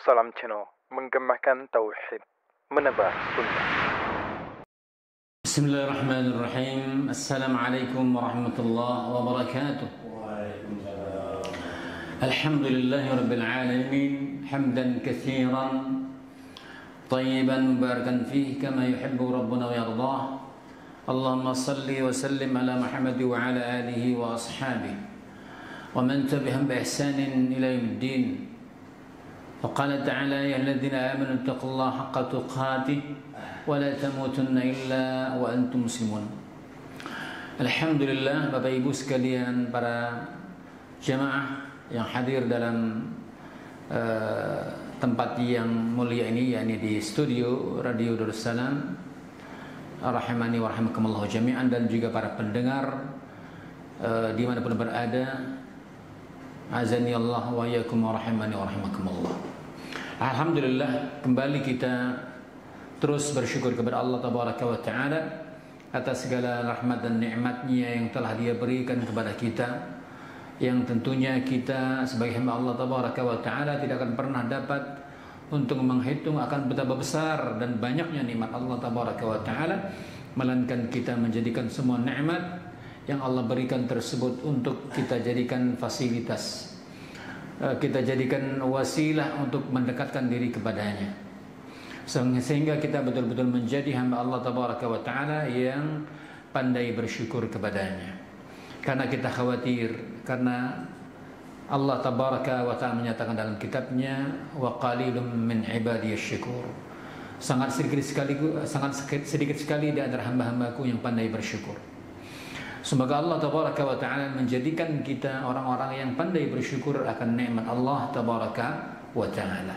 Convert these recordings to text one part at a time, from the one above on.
Salam Channel, menggemakan tauhid, menebar sunnah. Bismillahirrahmanirrahim. Assalamualaikum warahmatullahi wabarakatuh. Alhamdulillahirabbil alamin, hamdan katsiran tayyiban mubarakan fihi kama yuhibbu rabbuna wa yardah. Allahumma salli wa sallim ala Muhammad wa ala alihi wa ashabihi wa man tabi'ahum bi ihsanin ila yaumiddin. وقال تعالى: يا الذين آمنوا اتقوا الله حق تقاته ولا تموتن إلا وأنتم مسلمون. Alhamdulillah, Bapak Ibu sekalian, para jemaah yang hadir dalam tempat yang mulia ini, yakni di studio Radio Darussalam, rahimani wa rahimakumullah jami'an, dan juga para pendengar dimanapun berada, azani Allah wa iyyakum wa rahimani wa rahimakumullah. Alhamdulillah, kembali kita terus bersyukur kepada Allah Tabaraka wa Ta'ala atas segala rahmat dan nikmatnya yang telah Dia berikan kepada kita, yang tentunya kita sebagai hamba Allah Tabaraka wa Ta'ala tidak akan pernah dapat untuk menghitung akan betapa besar dan banyaknya nikmat Allah Tabaraka wa Ta'ala, melainkan kita menjadikan semua nikmat yang Allah berikan tersebut untuk kita jadikan fasilitas, kita jadikan wasilah untuk mendekatkan diri kepadanya, sehingga kita betul-betul menjadi hamba Allah Tabaraka wa Ta'ala yang pandai bersyukur kepadanya. Karena kita khawatir, karena Allah Tabaraka wa Ta'ala menyatakan dalam kitabnya, wa qalilum min ibadiyasy syakur, sangat sedikit sekali di antara hamba-hambaku yang pandai bersyukur. Semoga Allah Tabaraka wa Ta'ala menjadikan kita orang-orang yang pandai bersyukur akan nikmat Allah Tabaraka wa Ta'ala.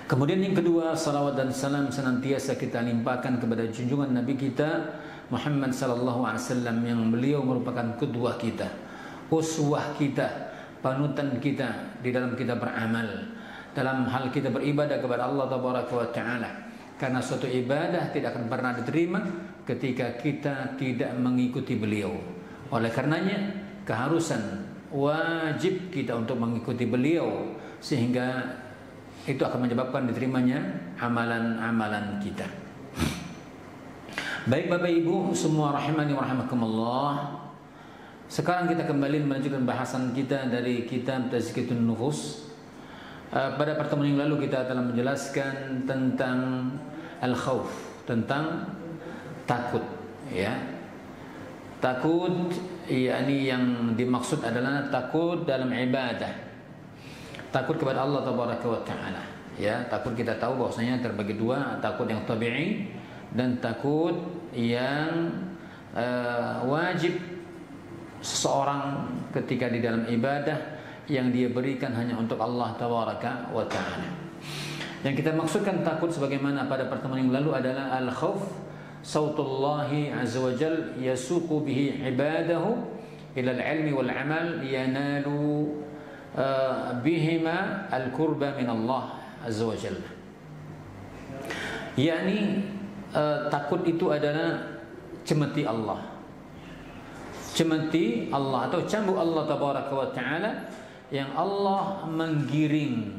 Kemudian yang kedua, salawat dan salam senantiasa kita limpahkan kepada junjungan Nabi kita Muhammad sallallahu alaihi wasallam, yang beliau merupakan qudwah kita, uswah kita, panutan kita di dalam kita beramal, dalam hal kita beribadah kepada Allah Tabaraka wa Ta'ala. Karena suatu ibadah tidak akan pernah diterima ketika kita tidak mengikuti beliau. Oleh karenanya, keharusan wajib kita untuk mengikuti beliau, sehingga itu akan menyebabkan diterimanya amalan-amalan kita. Baik Bapak Ibu semua rahimani wa rahimakumullah, sekarang kita kembali melanjutkan bahasan kita dari kitab Tazkiyatun Nufus. Pada pertemuan yang lalu kita telah menjelaskan tentang al-khauf, tentang takut, ya. Takut yakni yang dimaksud adalah takut dalam ibadah, takut kepada Allah Tabaraka wa Ta'ala, ya. Takut kita tahu bahwasanya terbagi dua, takut yang tabi'i dan takut yang wajib seseorang ketika di dalam ibadah yang dia berikan hanya untuk Allah Tabaraka wa Ta'ala. Yang kita maksudkan takut sebagaimana pada pertemuan yang lalu adalah al-khauf, sautullahi azza wa jal yasuqu bihi ibadahu ila al-ilmi wal amal yanalu bihima al-qurba min Allah azza wa jal. Yani takut itu adalah cemeti Allah, cemeti Allah atau cambuk Allah Tabaraka wa Ta'ala, yang Allah menggiring,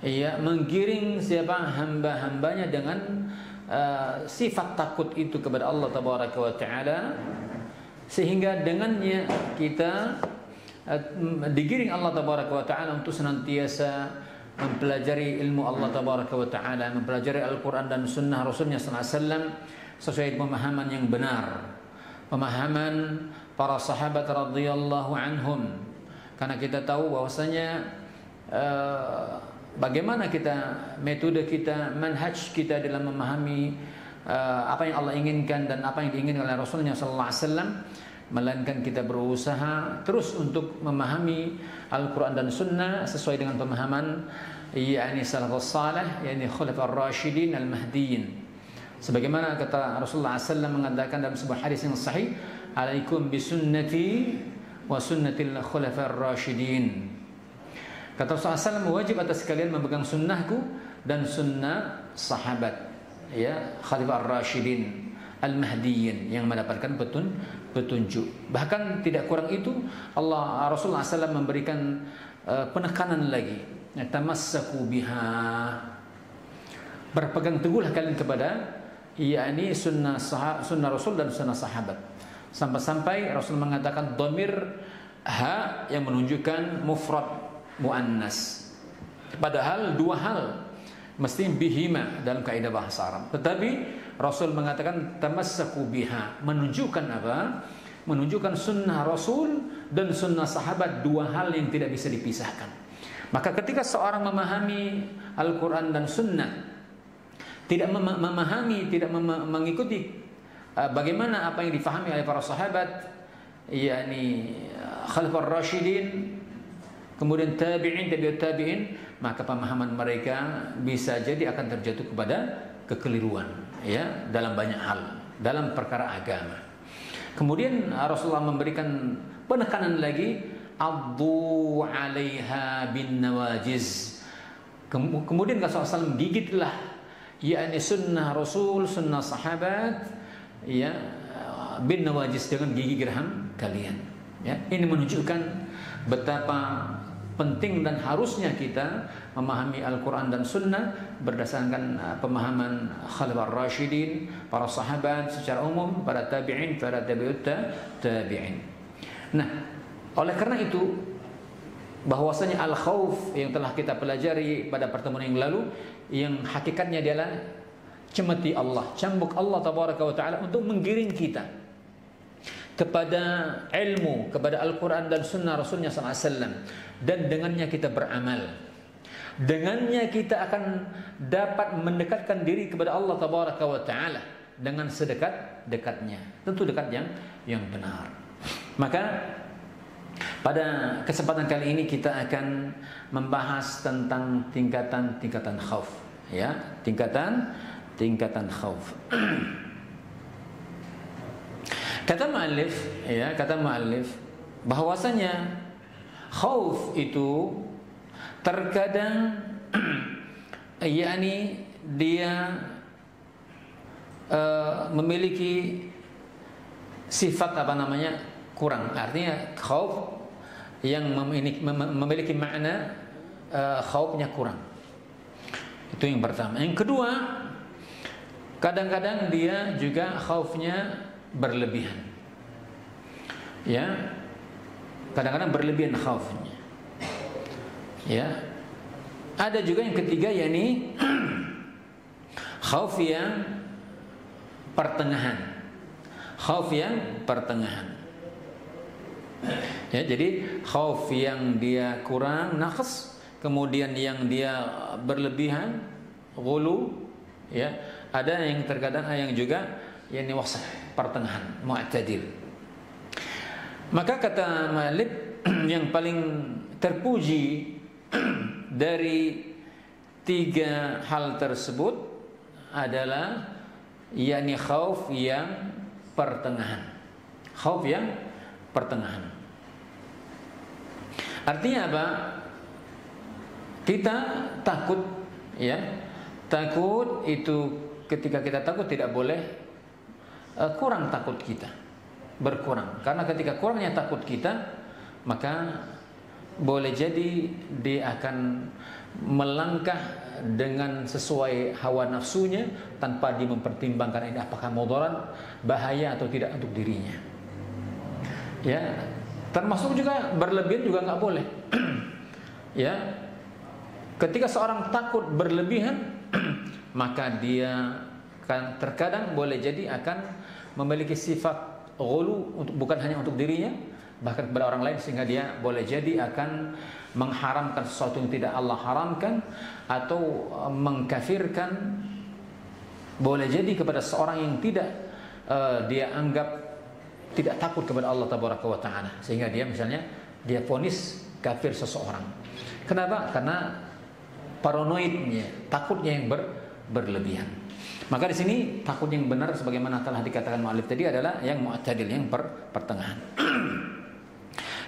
ya, menggiring siapa hamba-hambanya dengan sifat takut itu kepada Allah Tabaraka wa Ta'ala, sehingga dengannya kita digiring Allah Tabaraka wa Ta'ala untuk senantiasa mempelajari ilmu Allah Tabaraka wa Ta'ala, mempelajari Al-Quran dan Sunnah Rasulnya SAW sesuai pemahaman yang benar, pemahaman para sahabat radhiyallahu anhum. Karena kita tahu bahwasanya bagaimana kita, metode kita, manhaj kita dalam memahami apa yang Allah inginkan dan apa yang diinginkan oleh Rasulnya sallallahu alaihi wasallam, melainkan kita berusaha terus untuk memahami Al-Quran dan Sunnah sesuai dengan pemahaman yakni salafus salih, yakni khulafa'ur rasyidin al-mahdiyyin. Sebagaimana kata Rasulullah SAW mengatakan dalam sebuah hadis yang sahih, alaikum bisunnati wa sunnatil khulafa'ir rasyidin. Kata Rasulullah SAW, wajib atas kalian memegang sunnahku dan sunnah sahabat, ya, khalifah ar-rasyidin al-mahdiyyin, yang mendapatkan petunjuk. Bahkan tidak kurang itu, Rasulullah SAW memberikan penekanan lagi, tamassaku biha, berpegang teguhlah kalian kepada yakni sunnah Rasul dan sunnah sahabat. Sampai-sampai Rasul mengatakan dhamir ha yang menunjukkan mufrad muannas, padahal dua hal mesti bihima dalam kaidah bahasa Arab, tetapi Rasul mengatakan tamassaku biha, menunjukkan apa? Menunjukkan sunnah Rasul dan sunnah sahabat, dua hal yang tidak bisa dipisahkan. Maka ketika seorang memahami Al-Quran dan sunnah, tidak memahami, tidak mengikuti bagaimana apa yang difahami oleh para sahabat, yakni khalifah rasyidin, kemudian tabi'in, tabi'ut tabi'in, maka pemahaman mereka bisa jadi akan terjatuh kepada kekeliruan, ya, dalam banyak hal, dalam perkara agama. Kemudian Rasulullah memberikan penekanan lagi, addu 'alaiha bin nawajiz. Kemudian Rasulullah SAW gigitlah, yakni sunnah Rasul, sunnah sahabat, ya, bin nawajiz, dengan gigi geraham kalian. Ya, ini menunjukkan betapa penting dan harusnya kita memahami Al-Quran dan Sunnah berdasarkan pemahaman Khalifah Rasyidin, para sahabat secara umum, para tabi'in, para tabi'ut tabi'in. Nah, oleh karena itu, bahwasanya al-khauf yang telah kita pelajari pada pertemuan yang lalu, yang hakikatnya adalah cemeti Allah, cambuk Allah tabaraka wa ta'ala untuk menggiring kita kepada ilmu, kepada Al-Quran dan Sunnah Rasulnya SAW, dan dengannya kita beramal. Dengannya kita akan dapat mendekatkan diri kepada Allah tabaraka wa ta'ala dengan sedekat-dekatnya, tentu dekat yang benar. Maka pada kesempatan kali ini kita akan membahas tentang tingkatan khauf, ya, tingkatan khauf. Kata mu'allif bahwasanya khauf itu terkadang yakni dia memiliki sifat kurang. Artinya khauf yang memiliki makna khaufnya kurang. Itu yang pertama. Yang kedua, kadang-kadang dia juga khaufnya berlebihan. Ya. Kadang-kadang berlebihan khaufnya. Ya. Ada juga yang ketiga, yakni khauf yang pertengahan. Khauf yang pertengahan. Ya, jadi khauf yang dia kurang, naqs, kemudian yang dia berlebihan, ghulu, ya. Ada yang terkadang yang juga yakni wasat, pertengahan, mu'tadil. Maka kata Malik, yang paling terpuji dari tiga hal tersebut adalah yakni khauf yang pertengahan. Khauf yang pertengahan. Artinya apa? Kita takut, ya. Takut itu, ketika kita takut tidak boleh kurang takut kita, berkurang. Karena ketika kurangnya takut kita, maka boleh jadi dia akan melangkah dengan sesuai hawa nafsunya tanpa dia mempertimbangkan ini apakah mudarat, bahaya atau tidak untuk dirinya. Ya, termasuk juga berlebihan juga nggak boleh. Ya, ketika seorang takut berlebihan, maka dia kan terkadang boleh jadi akan memiliki sifat ghulu, bukan hanya untuk dirinya, bahkan kepada orang lain, sehingga dia boleh jadi akan mengharamkan sesuatu yang tidak Allah haramkan, atau mengkafirkan, boleh jadi kepada seorang yang tidak dia anggap tidak takut kepada Allah tabaraka wa ta'ala, sehingga dia misalnya dia vonis kafir seseorang. Kenapa? Karena paranoidnya, takutnya yang berlebihan. Maka di sini takut yang benar sebagaimana telah dikatakan mu'allif tadi adalah yang mu'tadil, yang pertengahan.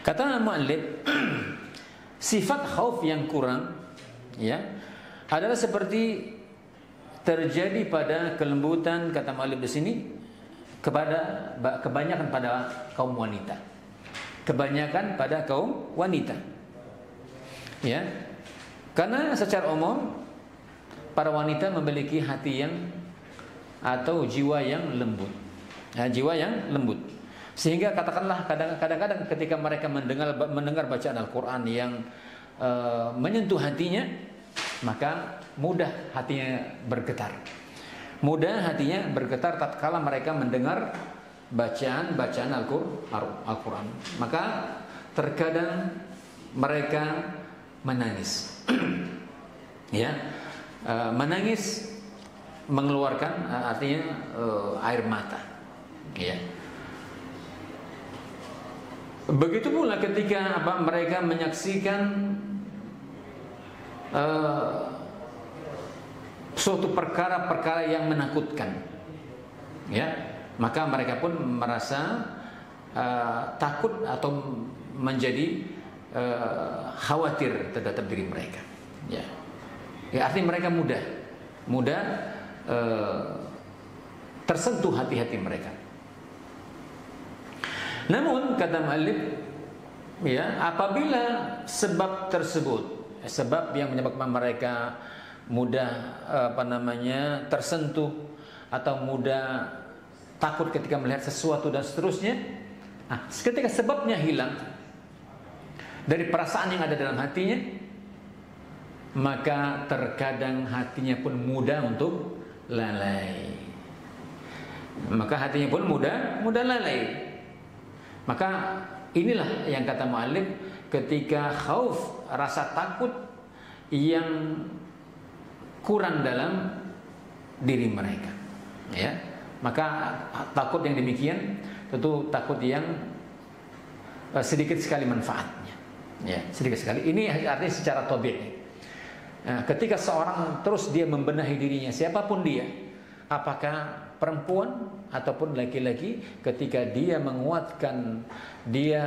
Kata mu'allif, sifat khauf yang kurang, ya, adalah seperti terjadi pada kelembutan, kata mu'allif di sini, kebanyakan pada kaum wanita. Kebanyakan pada kaum wanita. Ya. Karena secara umum para wanita memiliki hati yang atau jiwa yang lembut, jiwa yang lembut, sehingga katakanlah kadang-kadang ketika mereka mendengar bacaan Al-Quran yang menyentuh hatinya, maka mudah hatinya bergetar. Mudah hatinya bergetar tatkala mereka mendengar bacaan Al-Quran. Maka terkadang mereka menangis. Ya, menangis mengeluarkan artinya air mata. Ya. Begitu pula ketika mereka menyaksikan suatu perkara-perkara yang menakutkan, ya, maka mereka pun merasa takut atau menjadi khawatir terhadap diri mereka, ya. Ya, artinya mereka mudah tersentuh hati-hati mereka. Namun kata muallif, ya, apabila sebab tersebut, sebab yang menyebabkan mereka mudah tersentuh atau mudah takut ketika melihat sesuatu dan seterusnya, ketika sebabnya hilang dari perasaan yang ada dalam hatinya, maka terkadang hatinya pun mudah untuk lalai. Maka hatinya pun mudah lalai. Maka inilah yang kata muallif, ketika khauf, rasa takut yang kurang dalam diri mereka, ya, maka takut yang demikian tentu takut yang sedikit sekali manfaatnya, ya, sedikit sekali. Ini artinya secara tabi'i. Ketika seorang terus dia membenahi dirinya, siapapun dia, apakah perempuan ataupun laki-laki, ketika dia menguatkan, dia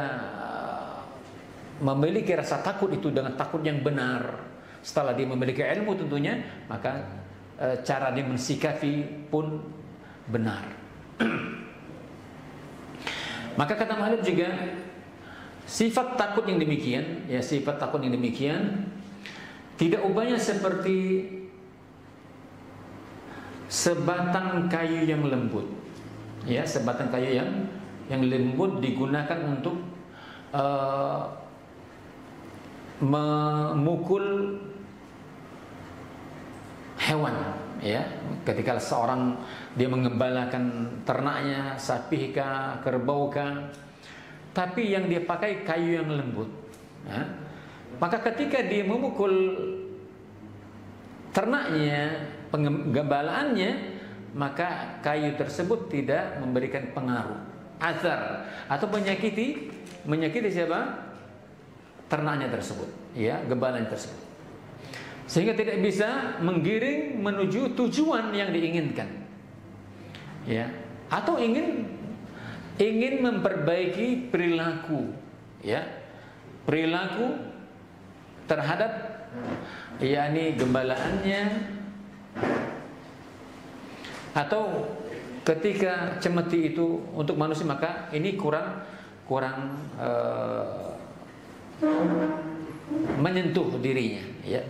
memiliki rasa takut itu dengan takut yang benar, setelah dia memiliki ilmu tentunya, maka cara dia mensikapi pun benar. Maka kata muallif juga, sifat takut yang demikian, ya, sifat takut yang demikian tidak ubahnya seperti sebatang kayu yang lembut, ya, sebatang kayu yang lembut digunakan untuk memukul hewan, ya. Ketika seorang dia mengembalakan ternaknya, sapi kah, kerbau kah, tapi yang dia pakai kayu yang lembut, ya. Maka ketika dia memukul ternaknya, penggembalaannya, maka kayu tersebut tidak memberikan pengaruh azar atau menyakiti siapa? Ternaknya tersebut, ya, gembalanya tersebut, sehingga tidak bisa menggiring menuju tujuan yang diinginkan, ya, atau ingin memperbaiki perilaku, ya, perilaku terhadap, yakni gembalaannya, atau ketika cemeti itu untuk manusia, maka ini kurang menyentuh dirinya, ya.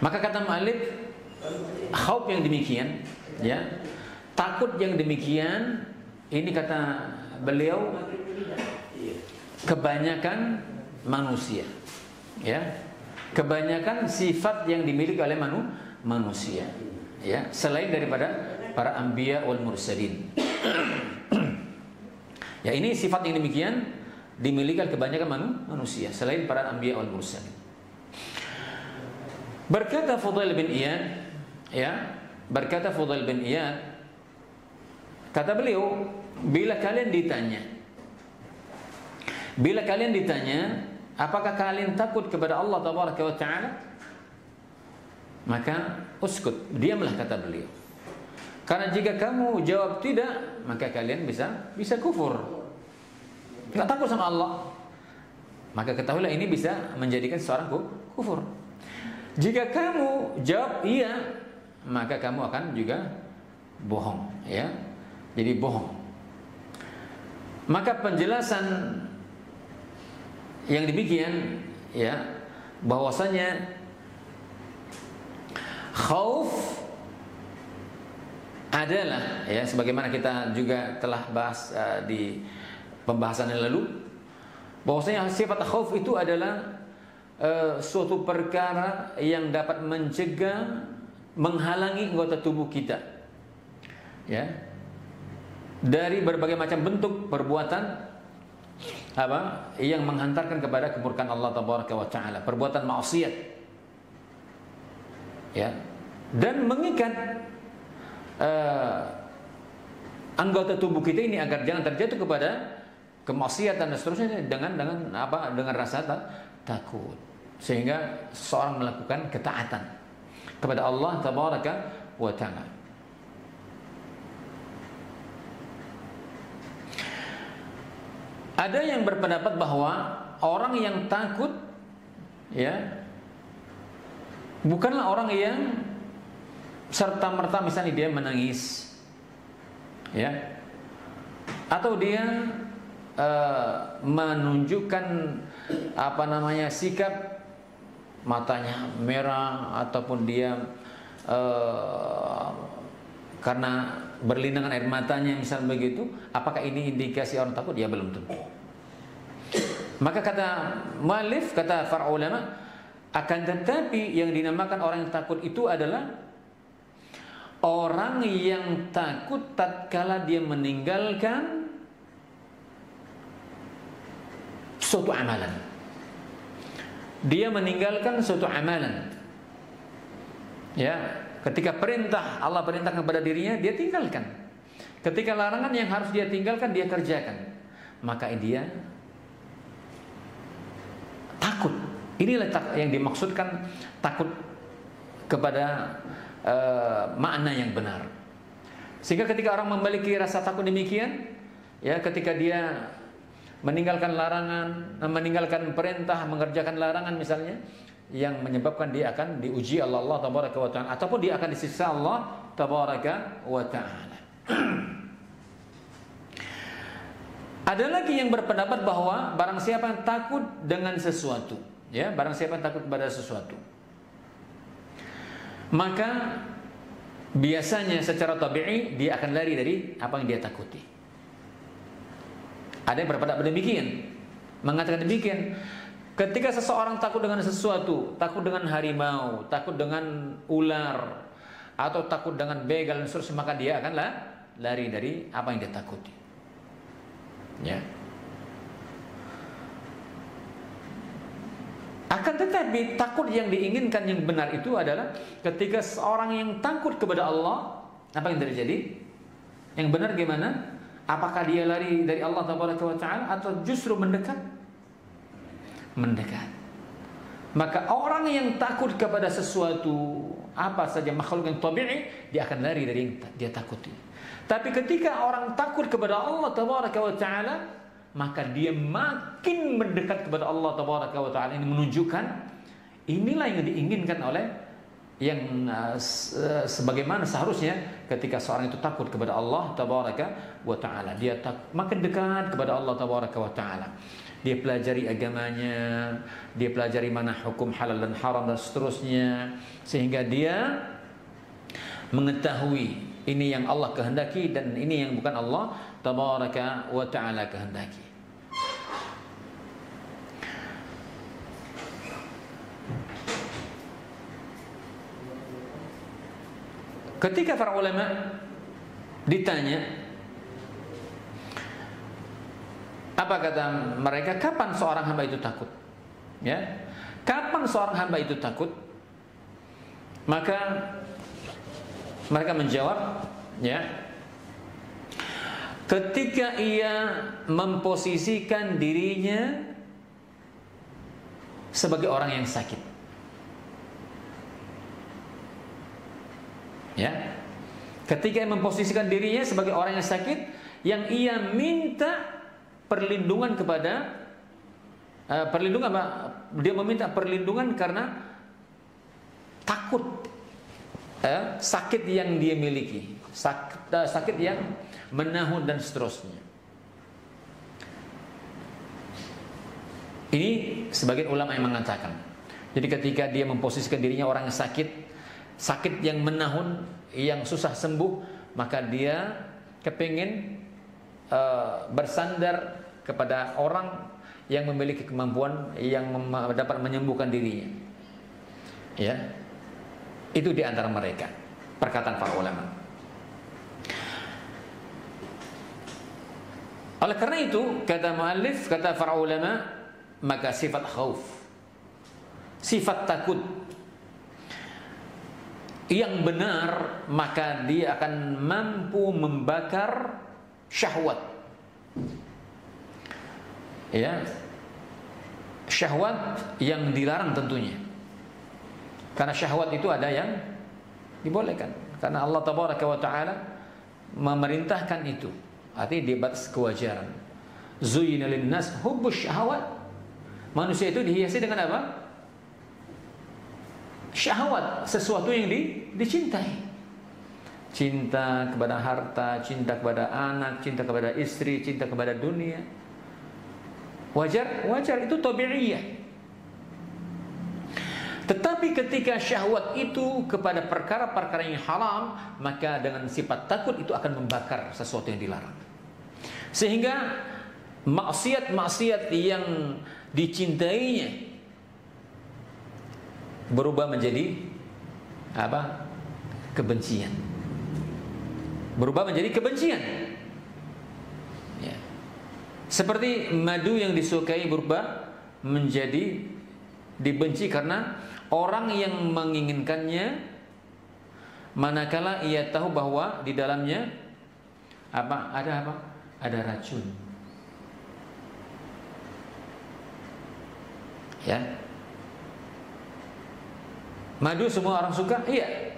Maka kata muallif, khauf yang demikian, ya, takut yang demikian, ini kata beliau kebanyakan manusia, ya, kebanyakan sifat yang dimiliki oleh manusia, ya, selain daripada para anbiya wal mursalin. Ya, ini sifat yang demikian dimiliki oleh kebanyakan manusia selain para anbiya wal mursalin. Berkata Fudail bin Iyad, ya, berkata Fudail bin Iyad, kata beliau, bila kalian ditanya apakah kalian takut kepada Allah Tabaraka wa Ta'ala, maka uskut, diamlah, kata beliau. Karena jika kamu jawab tidak, maka kalian bisa kufur, nggak takut sama Allah, maka ketahuilah ini bisa menjadikan seorang kufur. Jika kamu jawab iya, maka kamu akan juga bohong, ya, jadi bohong. Maka penjelasan yang demikian, ya, bahwasanya khauf adalah, ya, sebagaimana kita juga telah bahas di pembahasan yang lalu, bahwasanya sifat khauf itu adalah suatu perkara yang dapat mencegah, menghalangi anggota tubuh kita, ya, dari berbagai macam bentuk perbuatan yang menghantarkan kepada kemurkaan Allah Tabaraka wa Taala, perbuatan maksiat, ya, dan mengikat anggota tubuh kita ini agar jangan terjatuh kepada kemaksiatan dan seterusnya dengan rasa takut, sehingga seseorang melakukan ketaatan kepada Allah Tabaraka wa Taala. Ada yang berpendapat bahwa orang yang takut, ya, bukanlah orang yang serta-merta misalnya dia menangis, ya, atau dia menunjukkan sikap matanya merah, ataupun dia karena berlinangan air matanya misal begitu. Apakah ini indikasi orang takut? Ya, belum tentu. Maka kata muallif, kata para ulama, akan tetapi yang dinamakan orang yang takut itu adalah orang yang takut tatkala dia meninggalkan suatu amalan. Dia meninggalkan suatu amalan, ya, ketika perintah Allah perintahkan kepada dirinya, dia tinggalkan. Ketika larangan yang harus dia tinggalkan, dia kerjakan. Maka dia takut. Inilah yang dimaksudkan takut kepada makna yang benar. Sehingga ketika orang memiliki rasa takut demikian, ya, ketika dia meninggalkan larangan, meninggalkan perintah, mengerjakan larangan misalnya, yang menyebabkan dia akan diuji Allah Tabaraka wa Ta'ala, ataupun dia akan disiksa Allah Tabaraka wa Ta'ala. Ada lagi yang berpendapat bahwa barang siapa yang takut dengan sesuatu, ya, barang siapa yang takut kepada sesuatu, maka biasanya secara tabi'i dia akan lari dari apa yang dia takuti. Ada yang berpendapat demikian, mengatakan demikian. Ketika seseorang takut dengan sesuatu, takut dengan harimau, takut dengan ular, atau takut dengan begal dan seterusnya, maka dia akan lari dari apa yang dia takuti, ya. Akan tetapi takut yang diinginkan yang benar itu adalah ketika seorang yang takut kepada Allah, apa yang terjadi? Yang benar gimana? Apakah dia lari dari Allah Tabaraka wa Ta'ala atau justru mendekat? Mendekat. Maka orang yang takut kepada sesuatu, apa saja makhluk yang tabi'i, dia akan lari dari yang dia takuti. Tapi ketika orang takut kepada Allah Tabaraka wa Ta'ala, maka dia makin mendekat kepada Allah Tabaraka wa Ta'ala. Ini menunjukkan inilah yang diinginkan oleh yang sebagaimana seharusnya ketika seorang itu takut kepada Allah Tabaraka wa Ta'ala. Dia makin dekat kepada Allah Tabaraka wa Ta'ala. Dia pelajari agamanya, dia pelajari mana hukum halal dan haram dan seterusnya, sehingga dia mengetahui ini yang Allah kehendaki dan ini yang bukan Allah Tabaraka wa Ta'ala kehendaki. Ketika para ulama ditanya, apa kata mereka, kapan seorang hamba itu takut? Ya, kapan seorang hamba itu takut? Maka mereka menjawab, ya, ketika ia memposisikan dirinya sebagai orang yang sakit. Ya, ketika ia memposisikan dirinya sebagai orang yang sakit, yang ia minta perlindungan kepada perlindungan apa? Dia meminta perlindungan karena takut sakit yang dia miliki, sakit yang menahun dan seterusnya. Ini sebagian ulama yang mengatakan Jadi ketika dia memposisikan dirinya orang yang sakit yang menahun, yang susah sembuh, maka dia kepingin bersandar kepada orang yang memiliki kemampuan yang dapat menyembuhkan dirinya. Ya, itu di antara mereka perkataan para ulama. Oleh karena itu, kata muallif, kata para ulama, maka sifat khauf, sifat takut yang benar, maka dia akan mampu membakar syahwat. Ya, syahwat yang dilarang tentunya. Karena syahwat itu ada yang dibolehkan. Karena Allah Tabaraka wa Ta'ala memerintahkan itu. Artinya di batas kewajaran. Zuyyina lin-nas hubbus syahawat. Manusia itu dihiasi dengan apa? Syahwat, sesuatu yang dicintai. Cinta kepada harta, cinta kepada anak, cinta kepada istri, cinta kepada dunia. Wajar itu tabi'iyah. Tetapi ketika syahwat itu kepada perkara-perkara yang haram, maka dengan sifat takut itu akan membakar sesuatu yang dilarang. Sehingga maksiat-maksiat yang dicintainya berubah menjadi apa? Kebencian. Berubah menjadi kebencian. Ya. Seperti madu yang disukai berubah menjadi dibenci karena orang yang menginginkannya, manakala ia tahu bahwa di dalamnya ada racun. Ya. Madu semua orang suka? Iya.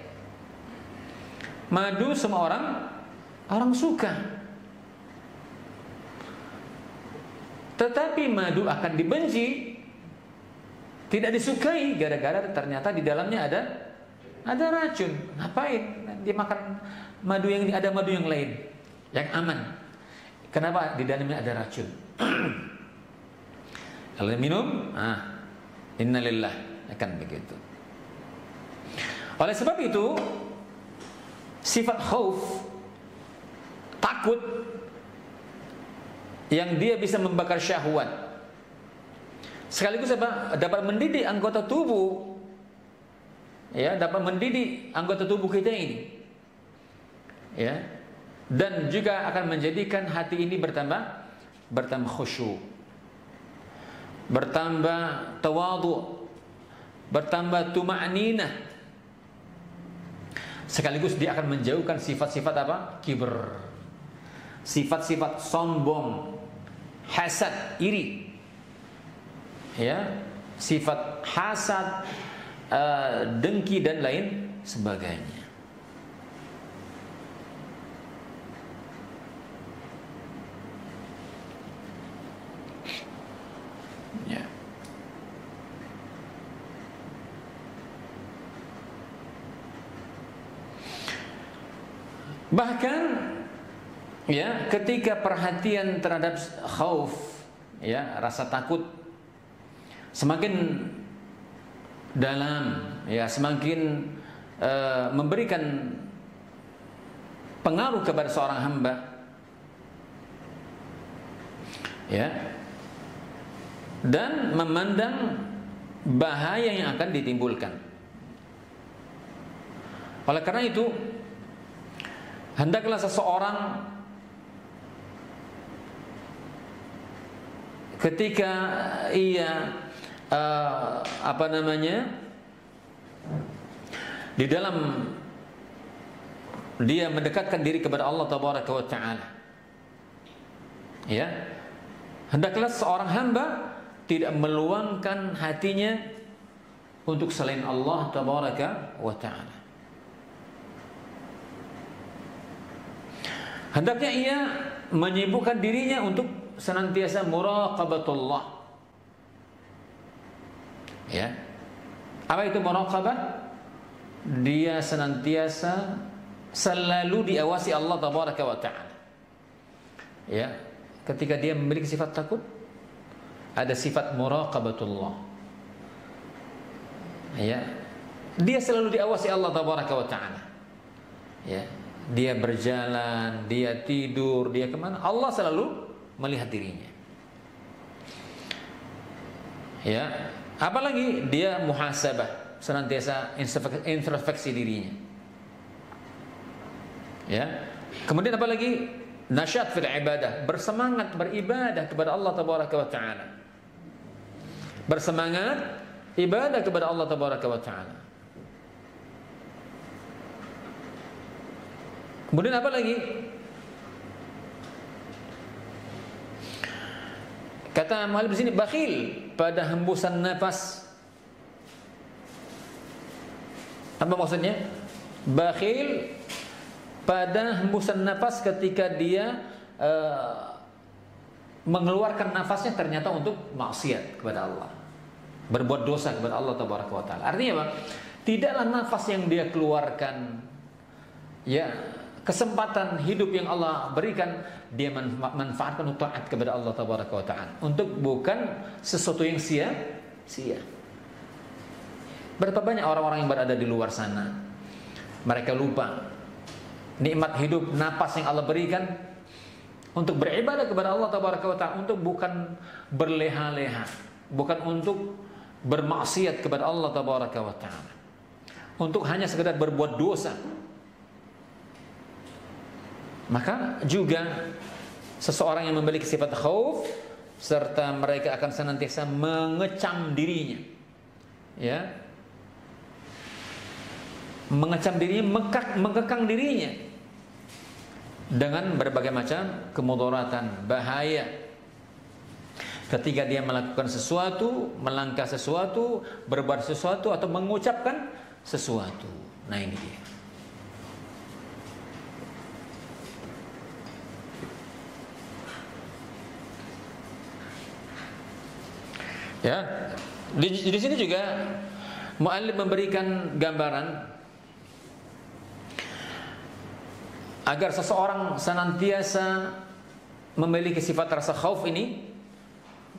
Madu semua orang suka. Tetapi madu akan dibenci, tidak disukai gara-gara ternyata di dalamnya ada racun. Ngapain dimakan madu yang ada madu yang lain yang aman? Kenapa di dalamnya ada racun? Kalau minum, innalillah, akan begitu. Oleh sebab itu, sifat khauf, takut, yang dia bisa membakar syahwat, sekaligus dapat mendidik anggota tubuh, ya, dapat mendidik anggota tubuh kita ini, ya, dan juga akan menjadikan hati ini bertambah khusyuk, bertambah tawadhu, bertambah tuma'ninah, sekaligus dia akan menjauhkan sifat-sifat apa? Kibr, sifat-sifat sombong, hasad, iri, ya, sifat hasad, dengki dan lain sebagainya. Ya. Bahkan, ya, ketika perhatian terhadap khauf, ya, rasa takut semakin dalam, ya, semakin memberikan pengaruh kepada seorang hamba, ya, dan memandang bahaya yang akan ditimbulkan. Oleh karena itu, hendaklah seseorang ketika ia di dalam dia mendekatkan diri kepada Allah Tabaraka wa Ta'ala, ya, hendaklah seorang hamba tidak meluangkan hatinya untuk selain Allah Tabaraka wa Ta'ala. Hendaknya ia menyibukkan dirinya untuk senantiasa muraqabatullah. Ya. Apa itu muraqabah? Dia senantiasa selalu diawasi Allah Tabaraka wa Ta'ala. Ya. Ketika dia memiliki sifat takut, ada sifat muraqabatullah. Ya, dia selalu diawasi Allah Tabaraka wa Ta'ala. Ya, dia berjalan, dia tidur, dia kemana, Allah selalu melihat dirinya. Ya, apalagi dia muhasabah, senantiasa introspeksi dirinya. Ya, kemudian apalagi nasyat fil ibadah, bersemangat beribadah kepada Allah Tabaraka wa Ta'ala. Bersemangat ibadah kepada Allah Tabaraka wa Ta'ala. Kemudian apa lagi? Kata muallif di sini, bakhil pada hembusan nafas. Apa maksudnya? Bakhil pada hembusan nafas ketika dia mengeluarkan nafasnya ternyata untuk maksiat kepada Allah, berbuat dosa kepada Allah Tabaraka wa Ta'ala. Artinya apa? Tidaklah nafas yang dia keluarkan, ya, kesempatan hidup yang Allah berikan, dia manfaatkan untuk taat kepada Allah Tabaraka wa Ta'ala, untuk bukan sesuatu yang sia-sia. Berapa banyak orang-orang yang berada di luar sana, mereka lupa nikmat hidup, napas yang Allah berikan untuk beribadah kepada Allah Tabaraka wa Ta'ala, untuk bukan berleha-leha, bukan untuk bermaksiat kepada Allah Tabaraka wa Ta'ala, untuk hanya sekedar berbuat dosa. Maka juga seseorang yang memiliki sifat khauf, serta mereka akan senantiasa mengecam dirinya, ya, mengecam dirinya, mengekang dirinya dengan berbagai macam kemudaratan, bahaya ketika dia melakukan sesuatu, melangkah sesuatu, berbuat sesuatu, atau mengucapkan sesuatu. Nah, ini dia. Ya, di sini juga muallif memberikan gambaran agar seseorang senantiasa memiliki sifat rasa khauf ini.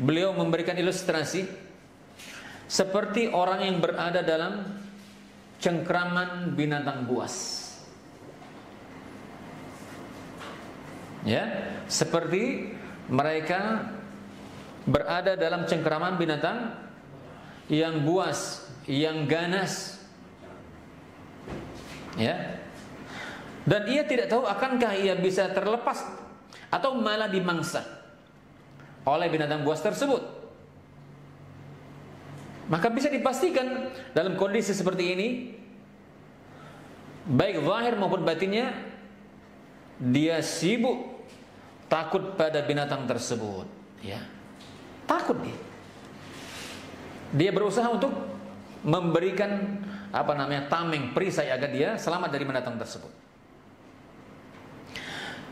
Beliau memberikan ilustrasi seperti orang yang berada dalam cengkraman binatang buas. Ya, seperti mereka berada dalam cengkraman binatang yang buas, yang ganas, ya, dan ia tidak tahu akankah ia bisa terlepas atau malah dimangsa oleh binatang buas tersebut. Maka bisa dipastikan dalam kondisi seperti ini, baik zahir maupun batinnya, dia sibuk takut pada binatang tersebut, ya. Takut dia. Dia berusaha untuk memberikan tameng, perisai agar dia selamat dari binatang tersebut.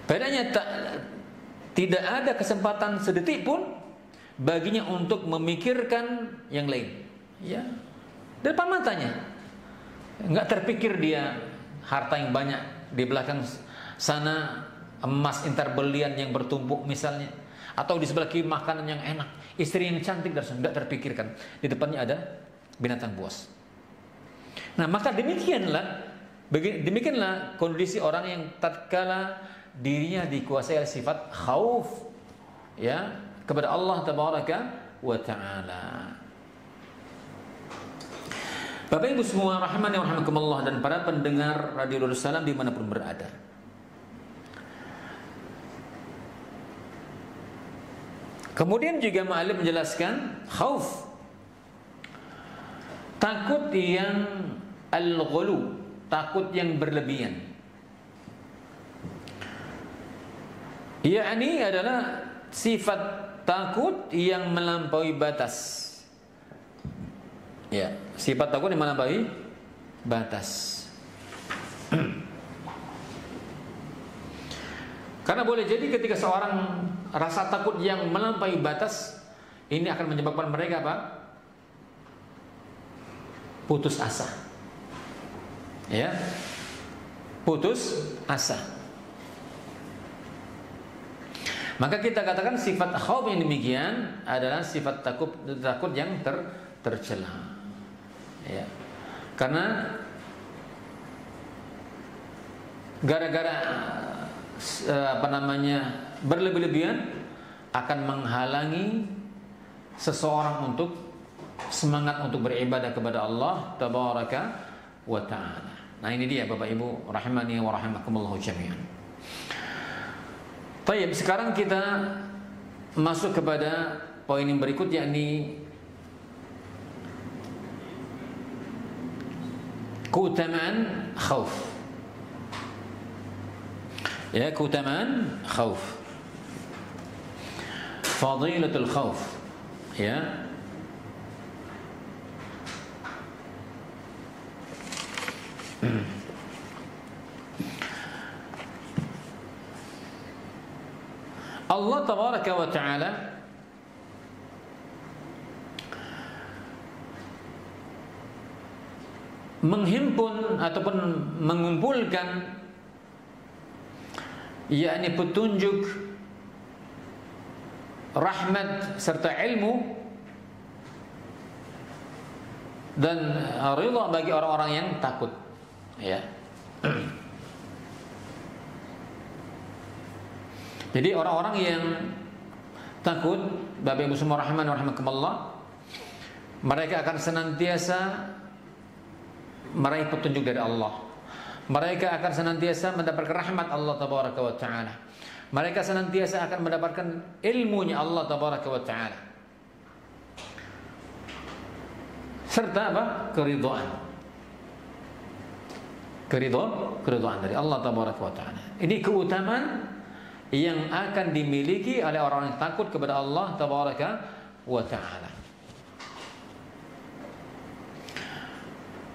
Padanya tidak ada kesempatan sedetik pun baginya untuk memikirkan yang lain. Ya, di depan matanya, nggak terpikir dia harta yang banyak di belakang sana, emas intar berlian yang bertumpuk misalnya, atau di sebelah kiri makanan yang enak, istri yang cantik, dan nggak terpikirkan di depannya ada binatang buas. Nah, maka demikianlah kondisi orang yang tatkala dirinya dikuasai oleh sifat khauf, ya, kepada Allah Tabaraka wa Ta'ala. Bapak Ibu semua rahimani wa rahimakumullah, dan para pendengar Radio Darussalam dimanapun berada, kemudian juga mu'allif menjelaskan khauf, takut yang al-ghulu, takut yang berlebihan. Yakni adalah sifat takut yang melampaui batas. Ya, sifat takut yang melampaui batas. Karena boleh jadi ketika seorang rasa takut yang melampaui batas ini akan menyebabkan mereka apa? Putus asa. Ya. Putus asa. Maka kita katakan sifat khauf yang demikian adalah sifat takut yang tercela. Ya. Karena gara-gara berlebih-lebihan akan menghalangi seseorang untuk semangat untuk beribadah kepada Allah tabaraka wa ta'ala. Nah, ini dia Bapak Ibu rahimani wa rahimakumullah jami'an. Baik, sekarang kita masuk kepada poin yang berikut, yakni keutamaan khauf. Ya, keutamaan khauf. Fadilatul khauf. Ya. Allah tabaraka wa ta'ala menghimpun ataupun mengumpulkan yakni petunjuk, rahmat serta ilmu dan ridha bagi orang-orang yang takut. Ya. Jadi orang-orang yang takut, Bapak Ibu semua rahimani wa rahimakumullah, mereka akan senantiasa meraih petunjuk dari Allah. Mereka akan senantiasa mendapatkan rahmat Allah tabaraka wa ta'ala. Mereka senantiasa akan mendapatkan ilmunya Allah tabaraka wa ta'ala. Serta apa? Keridhaan dari Allah tabaraka wa ta'ala. Ini keutamaan yang akan dimiliki oleh orang yang takut kepada Allah tabaraka wa ta'ala.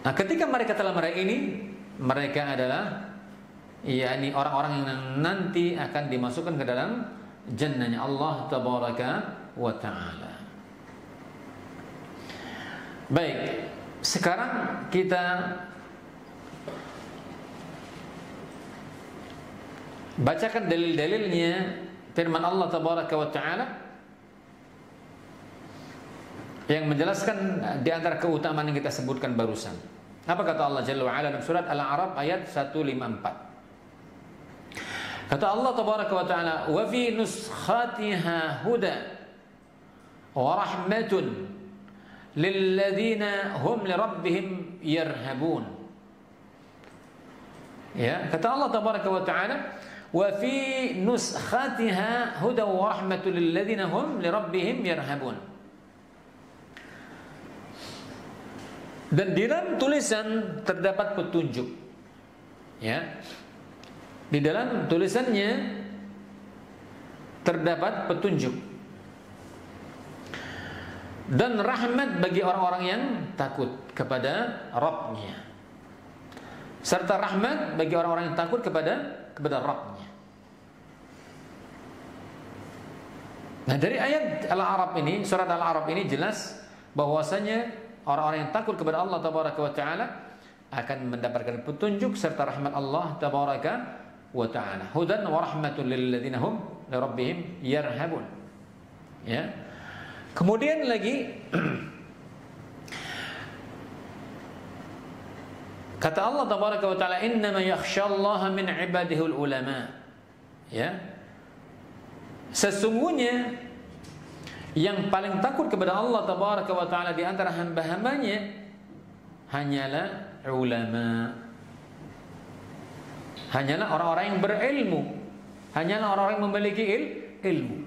Nah, ketika mereka telah meraih ini, mereka adalah yakni orang-orang yang nanti akan dimasukkan ke dalam jannahnya Allah tabaraka wa ta'ala. Baik, sekarang kita bacakan dalil-dalilnya firman Allah tabaraka wa ta'ala yang menjelaskan di antara keutamaan yang kita sebutkan barusan. Apa kata Allah Jalla wa Ala dalam surat Al-A'raf ayat 154? Kata Allah tabaraka wa ta'ala, "Wa fi nuskhatiha huda wa rahmatun lil ladzina hum li rabbihim yarhabun." Ya, kata Allah tabaraka wa ta'ala, "Wa fi nuskhatiha huda wa rahmatun lil ladzina hum li rabbihim yarhabun." Dan di dalam tulisan terdapat petunjuk. Ya. Di dalam tulisannya terdapat petunjuk. Dan rahmat bagi orang-orang yang takut kepada Rabb-nya. Serta rahmat bagi orang-orang yang takut kepada Rabb-nya. Nah, dari ayat Al-A'raf ini, surat Al-A'raf ini jelas bahwasanya orang-orang yang takut kepada Allah tabaraka wa ta'ala akan mendapatkan petunjuk serta rahmat Allah tabaraka wa ta'ala. Hudan wa rahmatul lil ladzina hum li rabbihim yarhabun. Ya. Kemudian lagi kata Allah tabaraka wa ta'ala, "Innama yakhsyallaha min ibadihil ulama." Ya. Sesungguhnya yang paling takut kepada Allah tabaraka wa ta'ala di antara hamba-hambanya hanyalah ulama. Hanyalah orang-orang yang berilmu. Hanyalah orang-orang yang memiliki ilmu.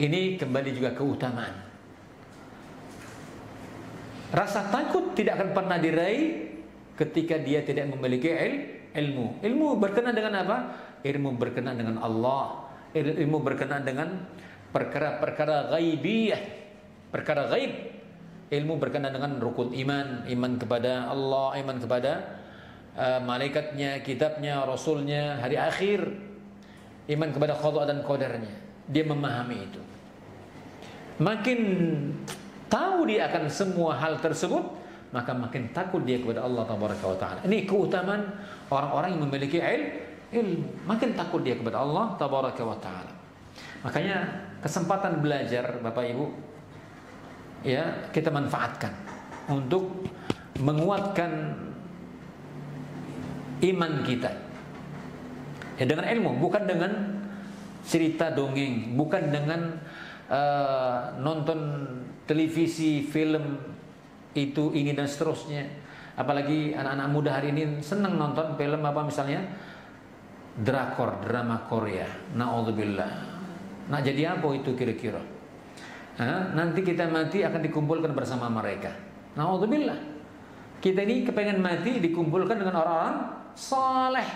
Ini kembali juga keutamaan. Rasa takut tidak akan pernah diraih ketika dia tidak memiliki ilmu. Ilmu berkenaan dengan apa? Ilmu berkenaan dengan Allah. Ilmu berkenaan dengan perkara-perkara ghaibiyah, perkara ghaib. Ilmu berkenaan dengan rukun iman, iman kepada Allah, iman kepada malaikatnya, kitabnya, rasulnya, hari akhir, iman kepada qada dan qadarnya. Dia memahami itu. Makin tahu dia akan semua hal tersebut, maka makin takut dia kepada Allah tabaraka wa ta'ala. Ini keutamaan orang-orang yang memiliki ilmu. Makin takut dia kepada Allah tabaraka wa ta'ala. Makanya kesempatan belajar Bapak Ibu, ya, kita manfaatkan untuk menguatkan iman kita. Ya, dengan ilmu, bukan dengan cerita dongeng, bukan dengan nonton televisi, film itu, ini dan seterusnya. Apalagi anak-anak muda hari ini senang nonton film apa misalnya drakor, drama Korea. Na'udzubillah. Nah, jadi apa itu kira-kira? Nanti kita mati akan dikumpulkan bersama mereka. Na'udzubillah. Kita ini kepengen mati dikumpulkan dengan orang-orang saleh.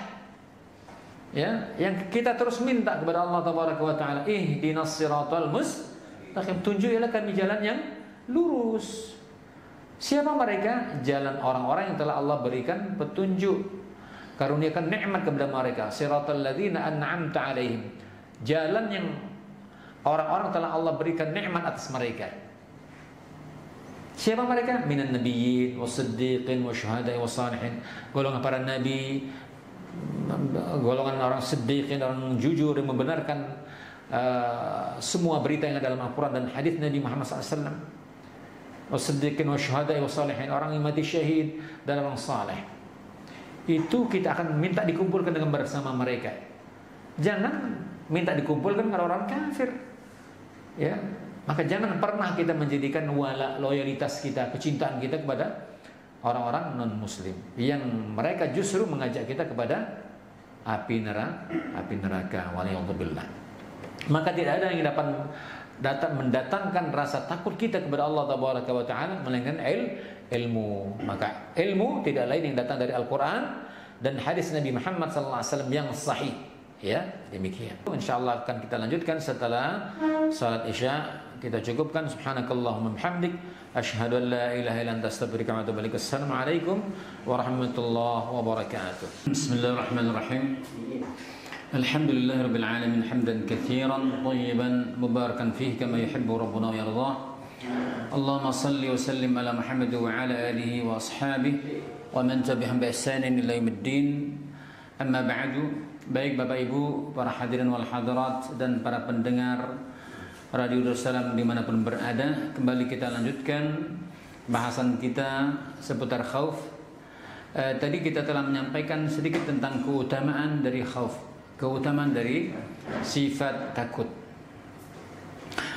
Ya, yang kita terus minta kepada Allah Tabaraka wa Ta'ala, ihdinas siratal mustaqim, tunjukilah kami jalan yang lurus. Siapa mereka? Jalan orang-orang yang telah Allah berikan petunjuk, karuniakan nikmat kepada mereka. Siratal ladzina an'amta 'alaihim. Jalan yang orang-orang telah Allah berikan nikmat atas mereka. Siapa mereka? Minan nabiyyin wasiddiqin wasyuhada'i wassalihin. Golongan para nabi, golongan orang siddiqin, orang jujur yang membenarkan semua berita yang ada dalam Al-Quran dan hadis Nabi Muhammad SAW. Wasiddiqin wasyuhada'i wassalihin, orang yang mati syahid dan orang saleh. Itu kita akan minta dikumpulkan dengan bersama mereka. Jangan minta dikumpulkan dengan orang kafir. Ya, maka jangan pernah kita menjadikan wala, loyalitas kita, kecintaan kita kepada orang-orang non-muslim yang mereka justru mengajak kita kepada api neraka, waliyadzubillah. Maka tidak ada yang dapat mendatangkan rasa takut kita kepada Allah Tabaraka wa Ta'ala melainkan ilmu. Maka ilmu tidak lain yang datang dari Al-Quran dan hadis Nabi Muhammad SAW yang sahih. Ya, demikian. Insyaallah akan kita lanjutkan setelah salat Isya. Kita cukupkan. Subhanakallahumma bihamdik, asyhadu an la ilaha illa anta astaghfiruka wa atubu ilaik. Assalamualaikum warahmatullahi wabarakatuh. Bismillahirrahmanirrahim. Alhamdulillahirabbil alamin hamdan katsiran thayyiban mubarakan fihi kama yuhibbu rabbuna wa yardah. Allahumma shalli wa sallim ala Muhammad wa ala alihi wa ashabihi wa man tabi'ahum bi ihsanin ila yaumiddin. Amma ba'du. Baik Bapak Ibu, para hadirin wal hadirat dan para pendengar Radio Darussalam dimanapun berada, kembali kita lanjutkan bahasan kita seputar khauf. Tadi kita telah menyampaikan sedikit tentang keutamaan dari khauf, keutamaan dari sifat takut.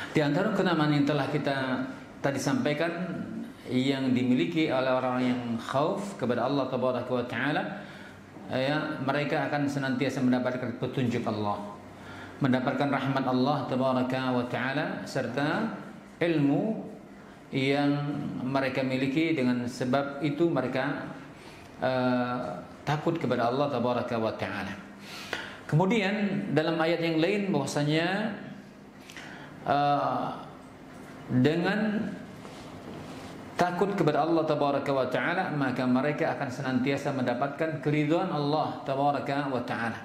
Di antara keutamaan yang telah kita tadi sampaikan yang dimiliki oleh orang yang khauf kepada Allah Tabaraka wa Ta'ala, ya, mereka akan senantiasa mendapatkan petunjuk Allah, mendapatkan rahmat Allah Tabaraka wa Ta'ala, serta ilmu yang mereka miliki. Dengan sebab itu mereka takut kepada Allah Tabaraka wa Ta'ala. Kemudian dalam ayat yang lain bahwasanya dengan takut kepada Allah Tabaraka wa Ta'ala maka mereka akan senantiasa mendapatkan keridhaan Allah Tabaraka wa Ta'ala,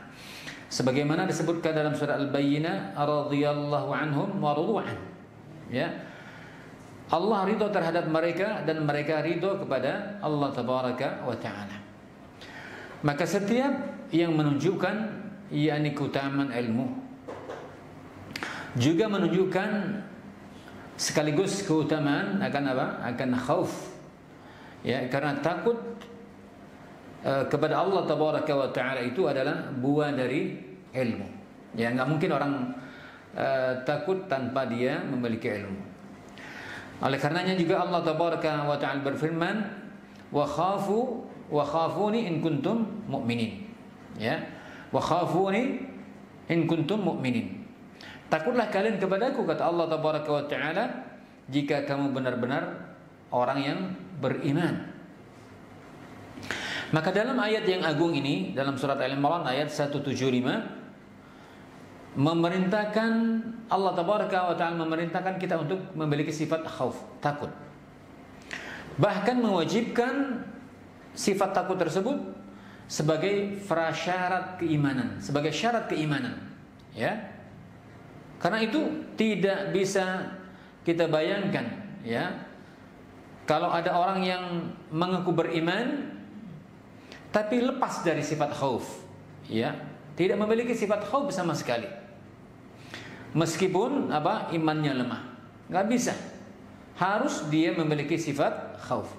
sebagaimana disebutkan dalam surah Al-Bayyinah, radhiyallahu anhum wa radu'an. Ya, Allah ridho terhadap mereka dan mereka ridho kepada Allah Tabaraka wa Ta'ala. Maka setiap yang menunjukkan yakni keutamaan ilmu juga menunjukkan sekaligus keutamaan akan apa? Akan khauf. Ya, karena takut kepada Allah Tabaraka wa Ta'ala itu adalah buah dari ilmu. Ya, enggak mungkin orang takut tanpa dia memiliki ilmu. Oleh karenanya juga Allah Tabaraka wa Ta'ala berfirman, wa khafuni in kuntum mu'minin. Ya, wa khafuni in kuntum mu'minin. Takutlah kalian kepadaku, kata Allah Tabaraka wa Ta'ala, jika kamu benar-benar orang yang beriman. Maka dalam ayat yang agung ini, dalam surat Al-Imran ayat 175, memerintahkan Allah Tabaraka wa Ta'ala memerintahkan kita untuk memiliki sifat khauf, takut. Bahkan mewajibkan sifat takut tersebut sebagai prasyarat keimanan, sebagai syarat keimanan. Ya. Karena itu tidak bisa kita bayangkan, ya, kalau ada orang yang mengaku beriman tapi lepas dari sifat khauf, ya, tidak memiliki sifat khauf sama sekali. Meskipun apa, imannya lemah, nggak bisa. Harus dia memiliki sifat khauf.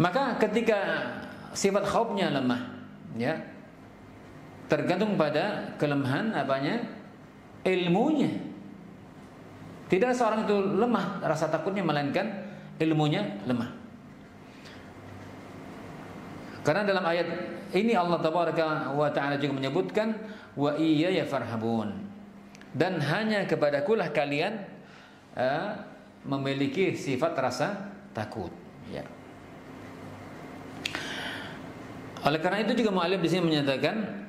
Maka ketika sifat khaufnya lemah, ya, tergantung pada kelemahan apanya? Ilmunya. Tidak seorang itu lemah rasa takutnya, melainkan ilmunya lemah. Karena dalam ayat ini Allah Tabaraka wa Ta'ala juga menyebutkan wa iyaya farhabun, dan hanya kepadakulah kalian memiliki sifat rasa takut, ya. Oleh karena itu juga mu'alif di sini menyatakan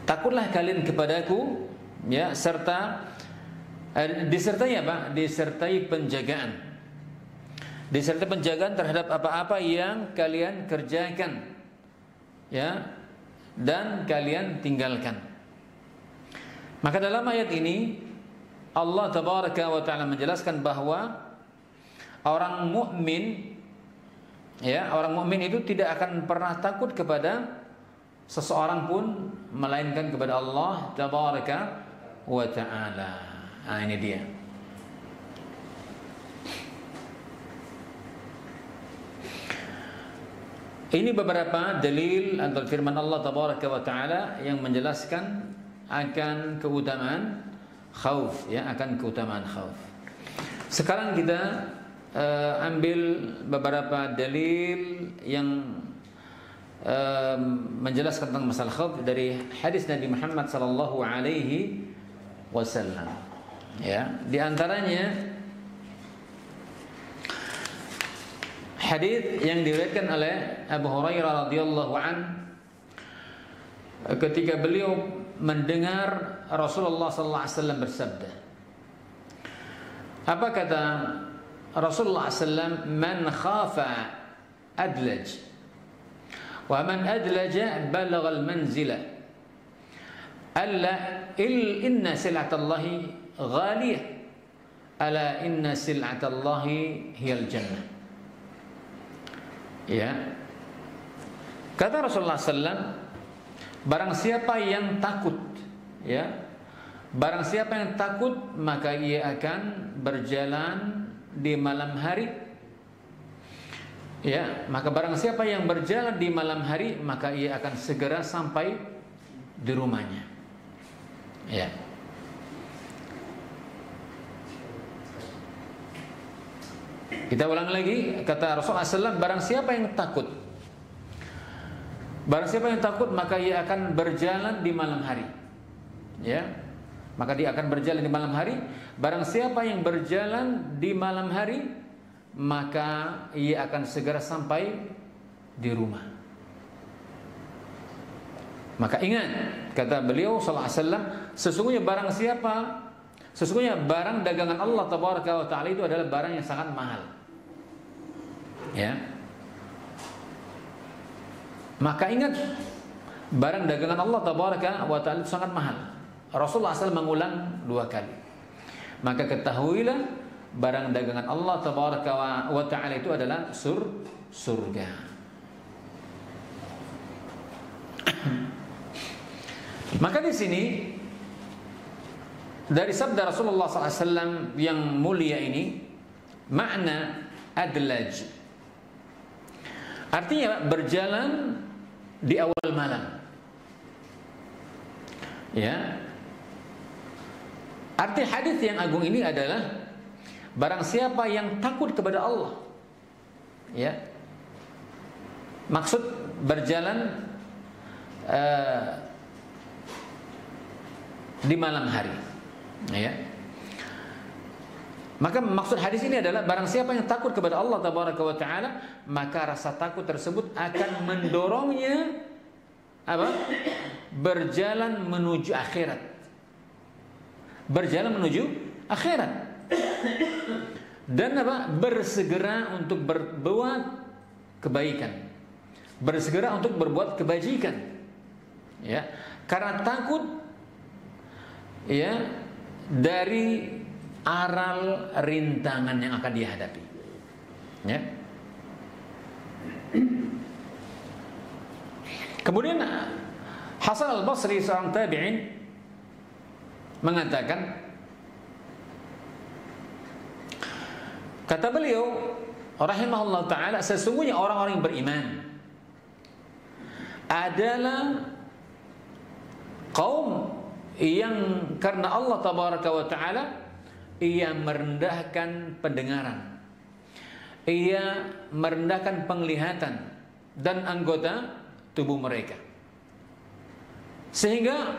takutlah kalian kepadaku, ya, serta disertai apa? Disertai penjagaan. Disertai penjagaan terhadap apa-apa yang kalian kerjakan, ya, dan kalian tinggalkan. Maka dalam ayat ini Allah Tabaraka wa Ta'ala menjelaskan bahwa orang mukmin, ya, orang mukmin itu tidak akan pernah takut kepada seseorang pun, melainkan kepada Allah Tabaraka wa Ta'ala. Nah, ini dia. Ini beberapa dalil atau firman Allah Tabaraka wa Ta'ala yang menjelaskan akan keutamaan khauf, ya, akan keutamaan khauf. Sekarang kita ambil beberapa dalil yang menjelaskan tentang masalah khauf dari hadis Nabi Muhammad sallallahu alaihi wasallam. Ya, di antaranya hadis yang diriwayatkan oleh Abu Hurairah radhiyallahu an ketika beliau mendengar Rasulullah sallallahu alaihi wasallam bersabda. Apa kata Rasulullah sallallahu, man khafa adlaj wa man adlaja balagha al-manzila alla inna sil'atallahi ghaliyah ala inna sil'atallahi hiyal jannah. Ya, kata Rasulullah sallallahu, barang siapa yang takut, ya, barang siapa yang takut maka ia akan berjalan di malam hari. Ya, maka barang siapa yang berjalan di malam hari maka ia akan segera sampai di rumahnya. Ya. Kita ulang lagi, kata Rasulullah SAW, barang siapa yang takut, barang siapa yang takut maka ia akan berjalan di malam hari. Ya, maka dia akan berjalan di malam hari. Barang siapa yang berjalan di malam hari maka ia akan segera sampai di rumah. Maka ingat, kata beliau sallallahu alaihi wasallam, sesungguhnya barang dagangan Allah Tabaraka wa Ta'ala itu adalah barang yang sangat mahal. Ya. Maka ingat, barang dagangan Allah Tabaraka wa Ta'ala itu sangat mahal. Rasulullah SAW mengulang 2 kali. Maka ketahuilah, barang dagangan Allah Tabaraka wa Ta'ala itu adalah surga. Maka di sini dari sabda Rasulullah SAW yang mulia ini, makna adlaj artinya berjalan di awal malam. Ya, arti hadis yang agung ini adalah barang siapa yang takut kepada Allah, ya, maksud berjalan di malam hari, ya. Maka maksud hadis ini adalah barang siapa yang takut kepada Allah Tabaraka wa Ta'ala maka rasa takut tersebut akan mendorongnya apa? Berjalan menuju akhirat. Berjalan menuju akhirat. Dan apa? Bersegera untuk berbuat kebaikan. Bersegera untuk berbuat kebajikan. Ya, karena takut, ya, dari aral rintangan yang akan dihadapi. Ya. Kemudian Hasan al-Basri, seorang tabi'in, mengatakan, kata beliau, rahimahullah taala, sesungguhnya orang-orang yang beriman adalah kaum yang karena Allah tabaraka wa taala ia merendahkan pendengaran, ia merendahkan penglihatan dan anggota tubuh mereka, sehingga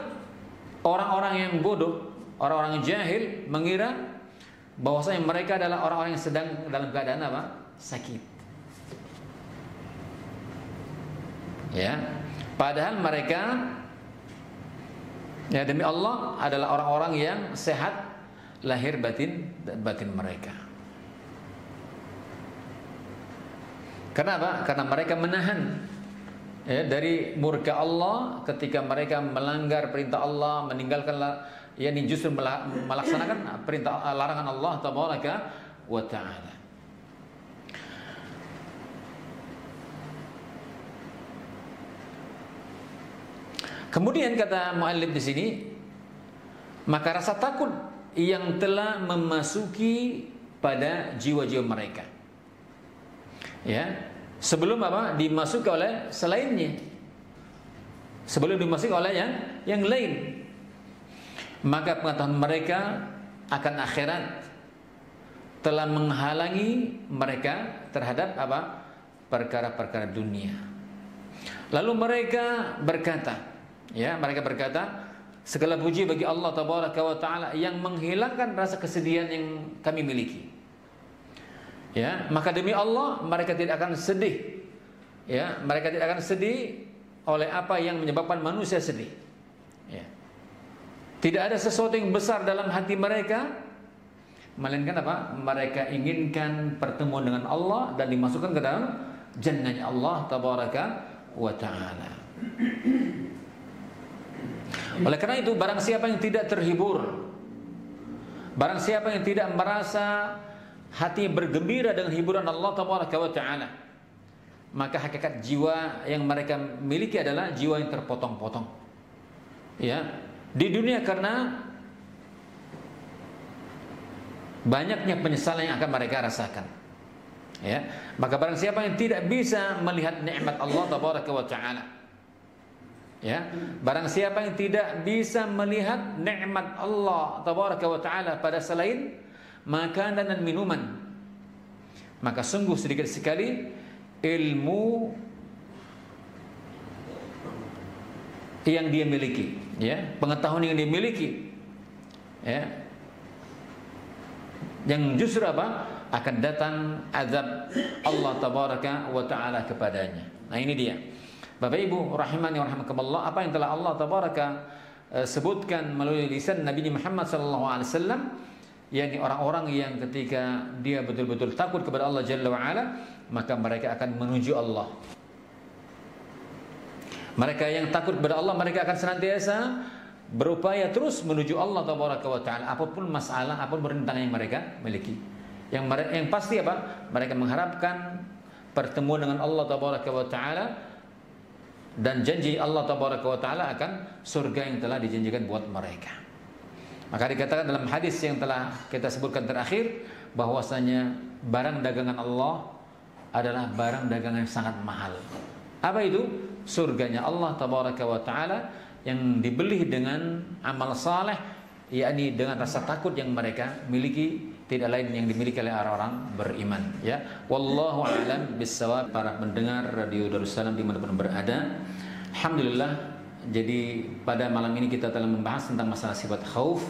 orang-orang yang bodoh, orang-orang yang jahil mengira bahwasanya mereka adalah orang-orang yang sedang dalam keadaan apa? Sakit. Ya, padahal mereka ya demi Allah adalah orang-orang yang sehat lahir batin mereka. Kenapa? Karena mereka menahan ya, dari murka Allah ketika mereka melanggar perintah Allah, meninggalkan yakni justru melaksanakan perintah larangan Allah tabaraka wa taala. Kemudian kata muallif di sini, maka rasa takut yang telah memasuki pada jiwa-jiwa mereka. Ya, sebelum apa? Dimasuki oleh selainnya. Sebelum dimasuki oleh yang lain. Maka pengetahuan mereka akan akhirat telah menghalangi mereka terhadap apa? Perkara-perkara dunia. Lalu mereka berkata, ya, mereka berkata, segala puji bagi Allah tabaraka wa taala yang menghilangkan rasa kesedihan yang kami miliki. Ya, maka demi Allah mereka tidak akan sedih. Ya, mereka tidak akan sedih oleh apa yang menyebabkan manusia sedih. Ya. Tidak ada sesuatu yang besar dalam hati mereka, melainkan apa? Mereka inginkan pertemuan dengan Allah dan dimasukkan ke dalam jannahnya Allah tabaraka wa taala. Oleh karena itu, barang siapa yang tidak terhibur, barang siapa yang tidak merasa hati bergembira dengan hiburan Allah tabaraka wa taala, maka hakikat jiwa yang mereka miliki adalah jiwa yang terpotong-potong. Ya, di dunia karena banyaknya penyesalan yang akan mereka rasakan. Ya, maka barang siapa yang tidak bisa melihat nikmat Allah tabaraka wa taala, ya, barang siapa yang tidak bisa melihat nikmat Allah tabaraka wa taala pada selain makanan dan minuman, maka sungguh sedikit sekali ilmu yang dia miliki, ya, pengetahuan yang dia miliki, ya, yang justru apa? Akan datang azab Allah tabaraka wa taala kepadanya. Nah, ini dia. Bapak Ibu rahimani wa rahimakumullah, apa yang telah Allah tabaraka sebutkan melalui lisan Nabi Muhammad sallallahu alaihi wasallam, yakni orang-orang yang ketika dia betul-betul takut kepada Allah Jalla wa Ala, maka mereka akan menuju Allah. Mereka yang takut kepada Allah, mereka akan senantiasa berupaya terus menuju Allah tabaraka wa taala, apapun masalah, apapun rintangan yang mereka miliki. Yang pasti apa? Mereka mengharapkan pertemuan dengan Allah tabaraka wa taala dan janji Allah tabaraka wa taala akan surga yang telah dijanjikan buat mereka. Maka dikatakan dalam hadis yang telah kita sebutkan terakhir, bahwasanya barang dagangan Allah adalah barang dagangan yang sangat mahal. Apa itu? Surganya Allah tabaraka wa taala yang dibeli dengan amal saleh, yakni dengan rasa takut yang mereka miliki, tidak lain yang dimiliki oleh orang-orang beriman. Ya, wallahu a'lam bissawab. Para pendengar Radio Darussalam dimanapun berada, alhamdulillah. Jadi pada malam ini kita telah membahas tentang masalah sifat khauf,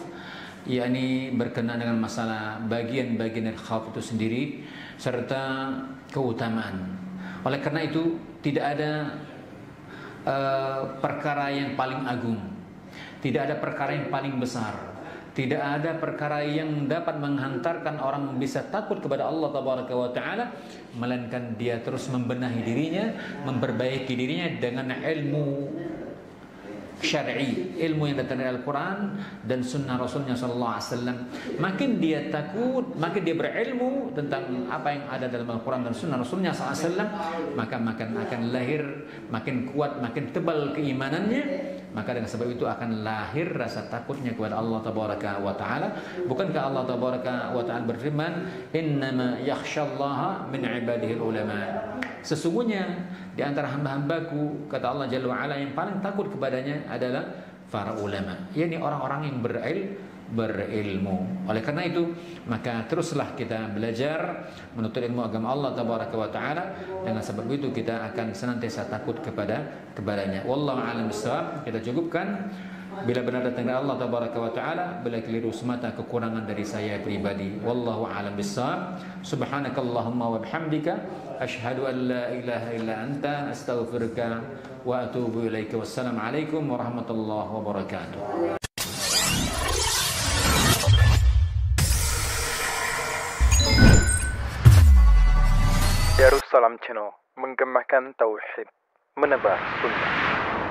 yakni berkenaan dengan masalah bagian-bagian dari khauf itu sendiri serta keutamaan. Oleh karena itu tidak ada perkara yang paling agung, tidak ada perkara yang paling besar, tidak ada perkara yang dapat menghantarkan orang bisa takut kepada Allah tabaraka wa taala, melainkan dia terus membenahi dirinya, memperbaiki dirinya dengan ilmu syar'i, ilmu yang datang dari Al-Quran dan Sunnah Rasulnya Sallallahu Alaihi Wasallam. Makin dia takut, makin dia berilmu tentang apa yang ada dalam Al-Quran dan Sunnah Rasulnya Sallallahu Alaihi Wasallam, maka makin akan lahir, makin kuat, makin tebal keimanannya, maka dengan sebab itu akan lahir rasa takutnya kepada Allah tabaraka wa taala. Bukankah Allah tabaraka wa taala berfirman, "Innama yakhsyallaha min ibadihi ulama." Sesungguhnya di antara hamba-hambaku, kata Allah Jalla wa ala, yang paling takut kepadanya adalah para ulama, yakni orang-orang yang berilmu. Oleh karena itu, maka teruslah kita belajar menuntut ilmu agama Allah tabaraka wa taala. Dengan sebab itu kita akan senantiasa takut kepadanya. Wallahu a'lam bishawab. Kita cukupkan. Bila benar datang dari Allah tabaraka wa taala, bila keliru semata kekurangan dari saya pribadi. Wallahu a'lam bishawab. Subhanakallahumma wa bihamdika asyhadu an la ilaha illa anta astaghfiruka wa atubu ilaika. Wassalamualaikum warahmatullahi wabarakatuh. Darussalam Channel, menggemakan tauhid, menebar sunnah.